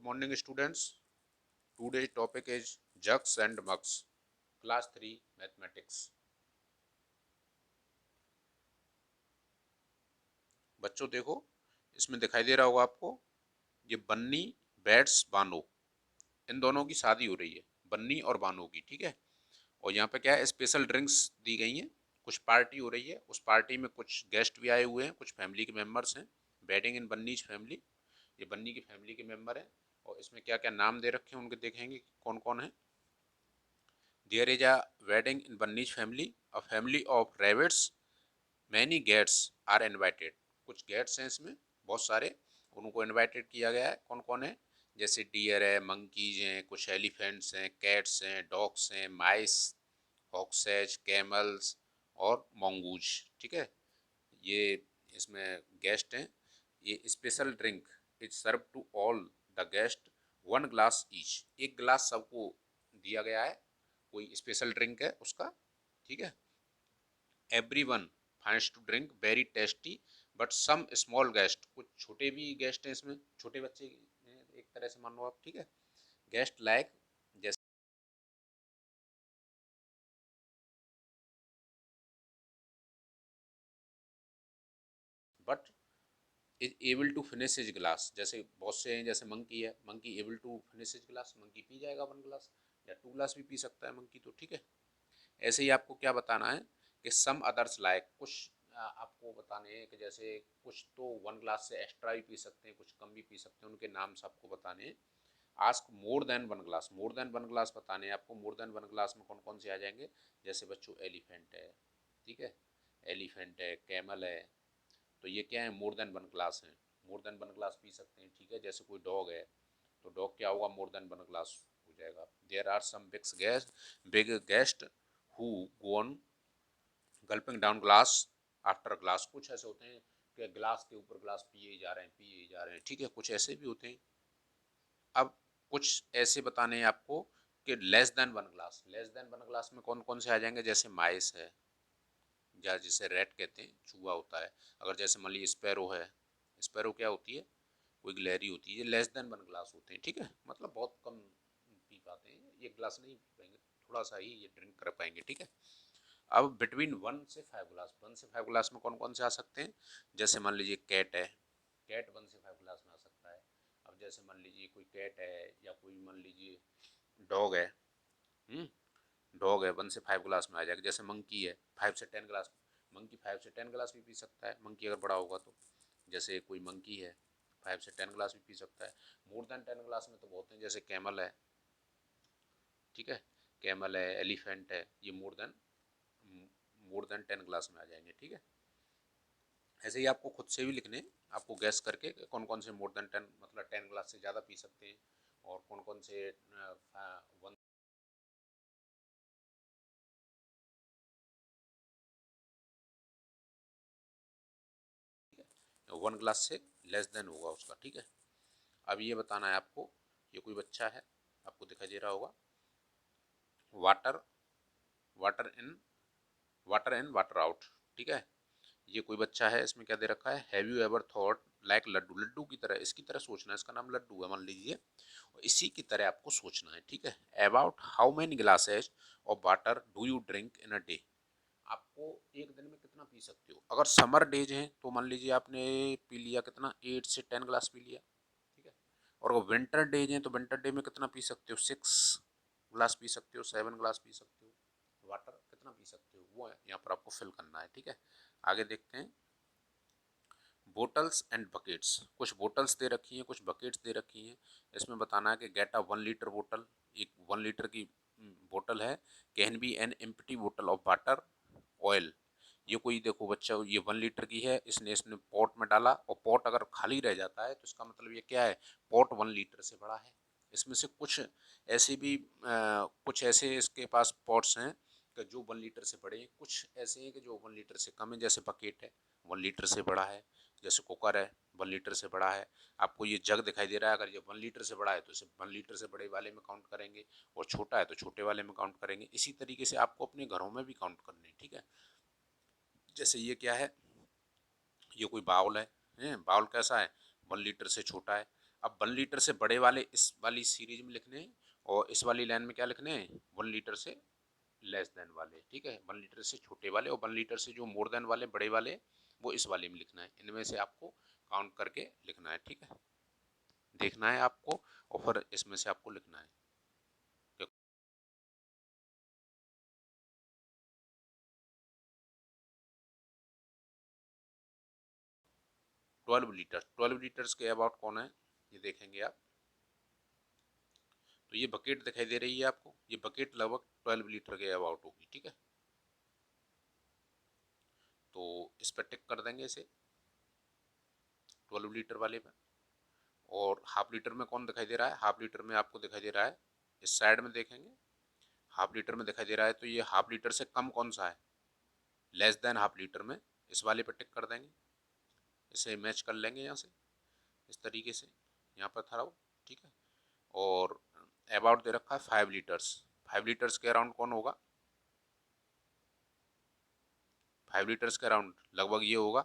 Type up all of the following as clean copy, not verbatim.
morning, students. Today's topic is jugs and mugs. Class 3 Mathematics. बच्चों देखो, इसमें दिखाई दे रहा होगा आपको, ये बन्नी, बैट्स, बानो, इन दोनों की शादी हो रही है, बन्नी और बानो की, ठीक है। और यहाँ पे क्या है, स्पेशल ड्रिंक्स दी गई हैं, कुछ पार्टी हो रही है, उस पार्टी में कुछ गेस्ट भी आए हुए हैं, कुछ फैमिली के मेम्बर्स हैं, वेडिंग इन बन्नीज फैमिली, ये बन्नी की फैमिली के मेम्बर हैं। और इसमें क्या क्या नाम दे रखे हैं उनके देखेंगे कौन कौन है। There is a wedding in Bunny's family. A family of rabbits. Many guests are invited. कुछ गेट्स हैं इसमें, बहुत सारे, उनको इनवाइटेड किया गया है। कौन कौन है? जैसे डियर है, मंकीज हैं, कुछ एलिफेंट्स हैं, कैट्स हैं, डॉग्स हैं, माइस, हॉक्सेज, कैमल्स और मोंगूज, ठीक है। ये इसमें गेस्ट हैं। ये special drink is serve to all the guest, one glass each, एक गिलास सबको दिया गया है, कोई स्पेशल ड्रिंक है उसका, ठीक है। Everyone finds to drink very tasty, but some small guest, कुछ छोटे भी गेस्ट हैं इसमें, छोटे बच्चे हैं एक तरह से मान लो आप, ठीक है। गेस्ट लाइक, जैसे but is able to finish his glass, जैसे बहुत से हैं, जैसे मंकी है, monkey able to finish his glass, monkey पी जाएगा वन ग्लास या टू ग्लास भी पी सकता है मंकी, तो ठीक है। ऐसे ही आपको क्या बताना है कि सम अदर्स लाइक, कुछ आपको बताने हैं कि जैसे कुछ तो वन ग्लास से एक्स्ट्रा भी पी सकते हैं, कुछ कम भी पी सकते हैं, उनके नाम से आपको बताने हैं। Ask more than one glass, more than one glass बताने हैं आपको। मोर देन वन ग्लास में कौन कौन से आ जाएंगे? जैसे बच्चों एलिफेंट है, ठीक है, एलिफेंट है, कैमल है, तो ये क्या है, मोर देन वन ग्लास है, more than one glass P सकते हैं, ठीक है। जैसे कोई डॉग है, तो डॉग क्या होगा, मोर देन वन ग्लास हो जाएगा। There are some big guest who go on gulping down glass after glass, कुछ ऐसे होते हैं कि ग्लास के ऊपर ग्लास पिए जा रहे हैं, पिए जा रहे हैं, ठीक है, कुछ ऐसे भी होते हैं। अब कुछ ऐसे बताने हैं आपको कि less than one glass, less than one glass में कौन कौन से आ जाएंगे? जैसे माइस है, या जिसे रेट कहते हैं, चूहा होता है। अगर जैसे मान लीजिए स्पैरो है, स्पैरो क्या होती है, कोई गिलहरी होती है, ये लेस देन वन ग्लास होते हैं, ठीक है, मतलब बहुत कम पी पाते हैं, एक ग्लास नहीं पी पाएंगे, थोड़ा सा ही ये ड्रिंक कर पाएंगे, ठीक है। अब बिटवीन वन से फाइव ग्लास, वन से फाइव ग्लास में कौन कौन से आ सकते हैं? जैसे मान लीजिए कैट है, कैट वन से फाइव ग्लास में आ सकता है। अब जैसे मान लीजिए कोई कैट है, या कोई मान लीजिए डॉग है, डॉग है, वन से फाइव ग्लास में आ जाएगा। जैसे मंकी है, फाइव से टेन ग्लास, मंकी फाइव से टेन ग्लास भी पी सकता है, मंकी अगर बड़ा होगा तो। जैसे कोई मंकी है, फाइव से टेन ग्लास भी पी सकता है। मोर देन टेन ग्लास में तो बहुत हैं, जैसे कैमल है, ठीक है, कैमल है, एलिफेंट है, ये मोर देन टेन ग्लास में आ जाएंगे, ठीक है। ऐसे ही आपको खुद से भी लिखने, आपको गैस करके कौन कौन से मोर देन टेन, मतलब टेन ग्लास से ज़्यादा पी सकते हैं, और कौन कौन से वन ग्लास से लेस देन होगा उसका, ठीक है। अब ये बताना है आपको, ये कोई बच्चा है, आपको दिखाई दे रहा होगा, water, water in, water in water out, ठीक है। ये कोई बच्चा है, इसमें क्या दे रखा है, have you ever thought like laddoo, लड्डू की तरह, इसकी तरह सोचना है, इसका नाम लड्डू है मान लीजिए, और इसी की तरह आपको सोचना है, ठीक है। About how many glasses of water do you drink in a day, आपको एक दिन में कितना पी सकते हो। अगर समर डेज हैं तो मान लीजिए आपने पी लिया कितना, 8 से 10 ग्लास पी लिया, ठीक है। और अगर विंटर डेज हैं तो विंटर डे में कितना पी सकते हो, 6 ग्लास पी सकते हो, 7 ग्लास पी सकते हो। वाटर कितना पी सकते हो, वो यहाँ पर आपको फिल करना है, ठीक है। आगे देखते हैं, बोटल्स एंड बकेट्स, कुछ बोटल्स दे रखी हैं, कुछ बकेट्स दे रखी हैं। इसमें बताना है कि गेट अ 1 लीटर बोतल, एक 1 लीटर की बोतल है। कैन बी एन एम्प्टी बोतल ऑफ वाटर, ऑयल, ये कोई देखो बच्चा, ये 1 लीटर की है, इसने इसने पॉट में डाला, और पॉट अगर खाली रह जाता है तो इसका मतलब ये क्या है, पॉट 1 लीटर से बड़ा है। इसमें से कुछ ऐसे भी कुछ ऐसे इसके पास पॉट्स हैं कि जो 1 लीटर से बड़े हैं, कुछ ऐसे हैं कि जो 1 लीटर से कम है। जैसे बकेट है, 1 लीटर से बड़ा है। जैसे कुकर है, 1 लीटर से बड़ा है। आपको ये जग दिखाई दे रहा है, अगर ये 1 लीटर से बड़ा है तो इसे 1 लीटर से बड़े वाले में काउंट करेंगे, और छोटा है तो छोटे वाले में काउंट करेंगे। इसी तरीके से आपको अपने घरों में भी काउंट करने हैं, ठीक है। जैसे ये क्या है, ये कोई बाउल है, बाउल कैसा है, 1 लीटर से छोटा है। अब 1 लीटर से बड़े वाले इस वाली सीरीज में लिखने हैं और इस वाली लाइन में क्या लिखने हैं, 1 लीटर से लेस देन वाले, ठीक है, 1 लीटर से छोटे वाले और 1 लीटर से जो मोर देन वाले बड़े वाले वो इस वाले में लिखना है। इनमें से आपको काउंट करके लिखना है, ठीक है, देखना है आपको और फिर इसमें से आपको लिखना है। 12 लीटर, 12 लीटर्स के अबाउट कौन है ये देखेंगे आप। तो ये बकेट दिखाई दे रही है आपको, ये बकेट लगभग 12 लीटर के अबाउट होगी, ठीक है। तो इस पर टिक कर देंगे इसे 12 लीटर वाले पे। और हाफ लीटर में कौन दिखाई दे रहा है, हाफ लीटर में आपको दिखाई दे रहा है, इस साइड में देखेंगे हाफ लीटर में दिखाई दे रहा है, तो ये हाफ लीटर से कम कौन सा है, लेस देन हाफ लीटर में इस वाले पे टिक कर देंगे, इसे मैच कर लेंगे यहाँ से इस तरीके से, यहाँ पर था वो, ठीक है। और अबाउट दे रखा है 5 लीटर्स, 5 लीटर्स के अराउंड कौन होगा, 5 लीटर्स के अराउंड लगभग ये होगा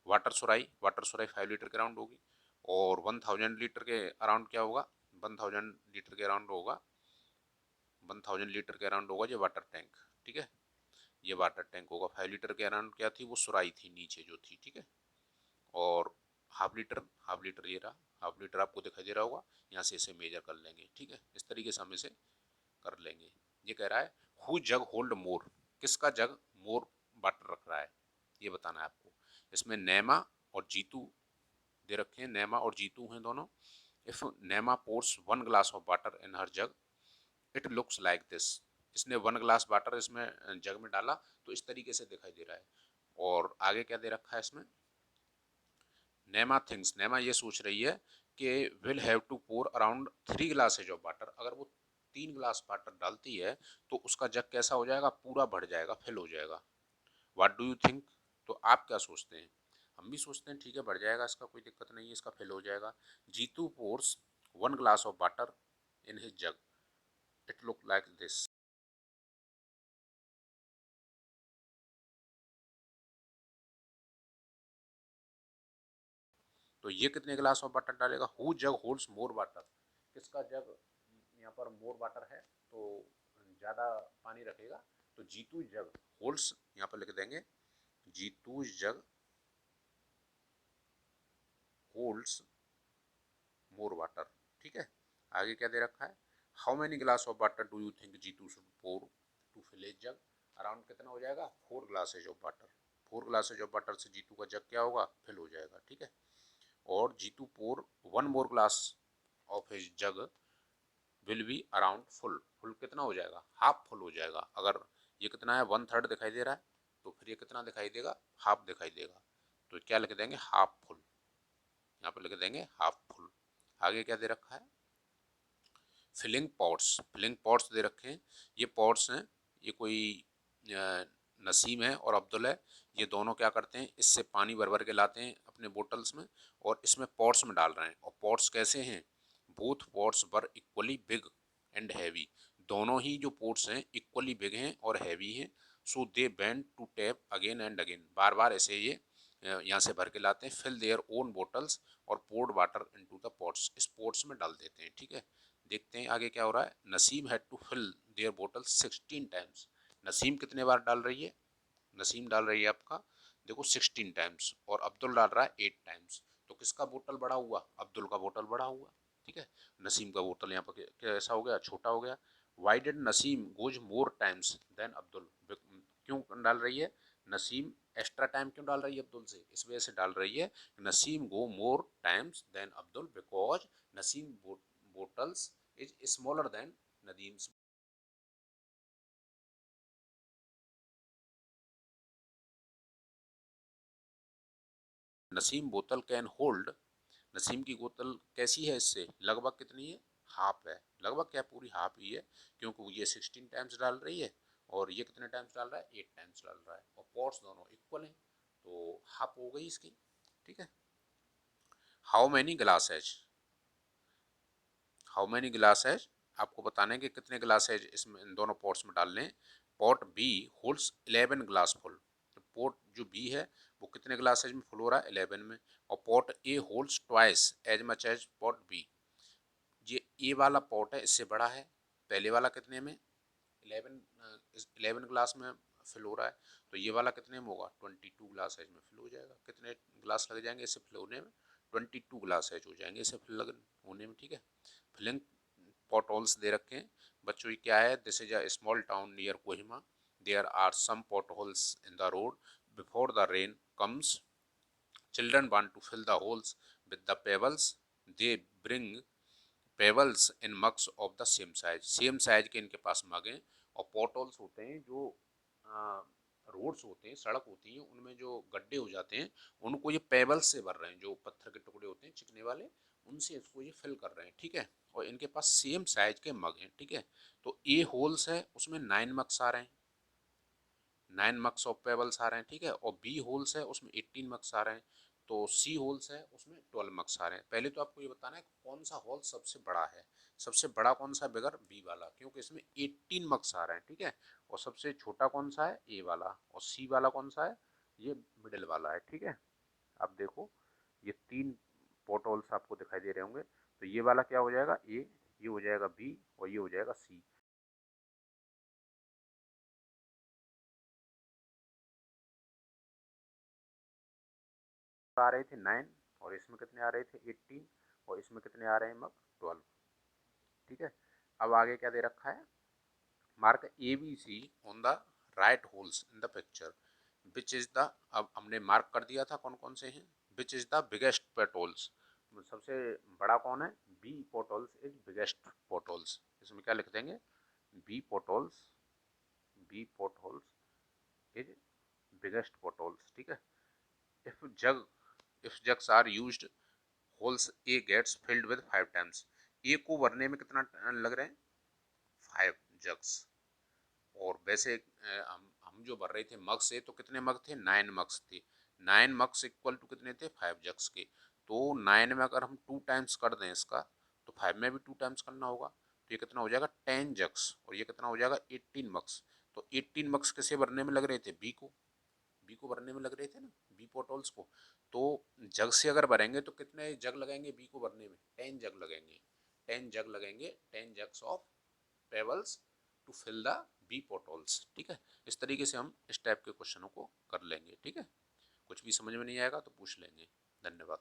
वाटर सुराई, वाटर सुराई 5 लीटर के अराउंड होगी। और 1000 लीटर के अराउंड क्या होगा, 1000 लीटर के अराउंड होगा, 1000 लीटर के अराउंड होगा ये वाटर टैंक, ठीक है, ये वाटर टैंक होगा। 5 लीटर के अराउंड क्या थी, वो सुराई थी नीचे जो थी, ठीक है। और हाफ लीटर, हाफ लीटर ये रहा, हाफ लीटर आपको दिखाई दे रहा होगा, यहाँ से इसे मेजर कर लेंगे, ठीक है, इस तरीके से हम इसे कर लेंगे। ये कह रहा है हु जग होल्ड मोर, किसका जग मोर वाटर रख रहा है, ये बताना है आपको। इसमें नेमा और जीतू दे रखे हैं, नेमा और जीतू हैं दोनों। इफ नेमा pores 1 glass of water in her jug it looks like this, इसने 1 ग्लास वाटर इसमें जग में डाला तो इस तरीके से दिखाई दे रहा है। और आगे क्या दे रखा है इसमें, नेमा थिंग्स, नेमा ये सोच रही है कि will have to pour around 3 glasses of water, अगर वो 3 ग्लास वाटर डालती है तो उसका जग कैसा हो जाएगा, पूरा भर जाएगा, फिल हो जाएगा। व्हाट डू यू थिंक, तो आप क्या सोचते हैं, हम भी सोचते हैं ठीक है बढ़ जाएगा, इसका कोई दिक्कत नहीं है, इसका फिल हो जाएगा। Jeetu pours 1 glass of water in his jug it look like this, तो ये कितने ग्लास ऑफ वाटर डालेगा, who jug holds more water, किसका जग यहाँ पर मोर वाटर है तो ज़्यादा पानी रखेगा, तो जीतू जग होल्ड्स, यहाँ पर लिख देंगे Jeetu jug holds more water, ठीक है। आगे क्या दे रखा है, how many glass of water do you think Jeetu should pour to fill his jug, around कितना हो जाएगा 4 glasses of water, 4 glasses of water से जीतू का जग क्या होगा, फिल हो जाएगा, ठीक है। और जीतू पोर 1 मोर glass of his jug will be around full, full कितना हो जाएगा, हाफ फुल हो जाएगा। अगर ये कितना है 1/3 दिखाई दे रहा है तो फिर ये कितना दिखाई देगा, हाफ दिखाई देगा, तो क्या लिख देंगे हाफ फुल, यहाँ पर लिख देंगे हाफ फुल। आगे क्या दे रखा है, फिलिंग पॉट्स, फिलिंग पॉट्स दे रखे हैं, ये पॉट्स हैं, ये कोई नसीम है और अब्दुल है, ये दोनों क्या करते हैं, इससे पानी भर भर के लाते हैं अपने बोटल्स में और इसमें पॉट्स में डाल रहे हैं। और पॉट्स कैसे हैं, both pots were equally big and heavy, दोनों ही जो पोर्ट्स हैं इक्वली बिग हैं और हैवी हैं। So they bend to tap again and again, बार बार ऐसे ये यहाँ से भर के लाते हैं, फिल देयर ओन बोटल्स और poured water into the pots, इस पोर्ट्स में डाल देते हैं, ठीक है। देखते हैं आगे क्या हो रहा है, Naseem had to fill their bottle 16 times, Naseem कितने बार डाल रही है, नसीम डाल रही है आपका देखो 16 टाइम्स और अब्दुल डाल रहा है 8 टाइम्स, तो किसका बोतल बड़ा हुआ, अब्दुल का बोतल बड़ा हुआ, ठीक है। नसीम का बोतल यहाँ पर कैसा हो गया, छोटा हो गया। Why did Naseem goes more times than Abdul, क्यों डाल रही है, नसीम एक्स्ट्रा टाइम क्यों डाल रही है अब्दुल से, इस वजह से डाल रही है Naseem go more times than Abdul because Naseem bottles is smaller than Nadeem's, Naseem बोतल कैन होल्ड, नसीम की बोतल कैसी है इससे, लगभग कितनी है, हाफ है, लगभग क्या पूरी हाफ ही है, क्योंकि ये 16 टाइम्स डाल रही है और ये कितने टाइम्स डाल रहा है 8 टाइम्स डाल रहा है और पॉट्स दोनों इक्वल हैं, तो हाफ हो गई इसकी, ठीक है। How many glasses, how many glasses आपको बताने कि कितने ग्लासेज इसमें इन दोनों पॉट्स में डाल लें। Pot B holds 11 glass full, pot जो बी है वो कितने ग्लास साइज में फुल हो रहा है, 11 में। और pot A holds twice as much as pot B, ये ए वाला पॉट है इससे बड़ा है, पहले वाला कितने में 11 ग्लास में फिल हो रहा है, तो ये वाला कितने में होगा 22 ग्लास साइज में फिल हो जाएगा। कितने ग्लास लग जाएंगे इसे फिल होने में, 22 ग्लास साइज हो जाएंगे इसे फिल होने में, ठीक है। फिलिंग पॉट होल्स दे रखे हैं बच्चों, ये क्या है, this is a small town near Kohima, there are some pot holes in the road before the rain comes, children want to fill the holes with the pebbles, they bring pebbles in mugs of the same size के इनके पास मग हैं। और potholes होते हैं जो roads होते हैं, सड़क होती है, उनमें जो गड्ढे हो जाते हैं उनको ये पेबल्स से भर रहे हैं, जो पत्थर के टुकड़े होते हैं चिकने वाले, उनसे इसको ये फिल कर रहे हैं, ठीक है। और इनके पास सेम साइज के मग हैं, ठीक है। तो ए होल्स है उसमें 9 मग्स आ रहे हैं, 9 मग्स ऑफ पेबल्स आ रहे हैं, ठीक है। और बी होल्स है उसमें 18 मग्स आ रहे हैं, तो सी होल्स है उसमें 12 मग्स आ रहे हैं। पहले तो आपको ये बताना है कौन सा होल सबसे बड़ा है, सबसे बड़ा कौन सा बिगर, बी वाला, क्योंकि इसमें 18 मग्स आ रहे हैं, ठीक है। और सबसे छोटा कौन सा है, ए वाला। और सी वाला कौन सा है, ये मिडिल वाला है, ठीक है। अब देखो ये 3 पोर्ट होल्स आपको दिखाई दे रहे होंगे, तो ये वाला क्या हो जाएगा ए, ये हो जाएगा बी और ये हो जाएगा सी। आ रहे थे 9 और इसमें कितने आ रहे थे 18 और इसमें कितने आ रहे हैं मग 12, ठीक है। अब आगे क्या दे रखा है, mark A B C on the right holes in the picture which is the, अब हमने मार्क कर दिया था कौन कौन से हैं, which is the biggest pot, सबसे बड़ा कौन है, B pot is biggest pot, इसमें क्या लिख देंगे, B pot B pot is biggest pot, ठीक है। If jug if jugs are used holds A gets filled with 5 times, A को भरने में कितना लग रहे हैं 5 जग्स। और वैसे हम जो भर रहे थे मग से, तो कितने मग थे 9 मग्स थे, 9 मग्स इक्वल टू कितने थे 5 जग्स के। तो 9 में अगर हम 2 टाइम्स कर दें इसका, तो 5 में भी 2 टाइम्स करना होगा, तो ये कितना हो जाएगा 10 जग्स, और ये कितना हो जाएगा 18 मग्स। तो 18 मग्स किसे भरने में लग रहे थे, बी को, बी को भरने में लग रहे थे ना, बी पोटोल्स को। तो जग से अगर भरेंगे तो कितने जग लगेंगे बी को भरने में, 10 जग लगेंगे, 10 जग लगेंगे, 10 jugs of pebbles to fill the B pots, ठीक है। इस तरीके से हम इस टाइप के क्वेश्चनों को कर लेंगे, ठीक है। कुछ भी समझ में नहीं आएगा तो पूछ लेंगे। धन्यवाद।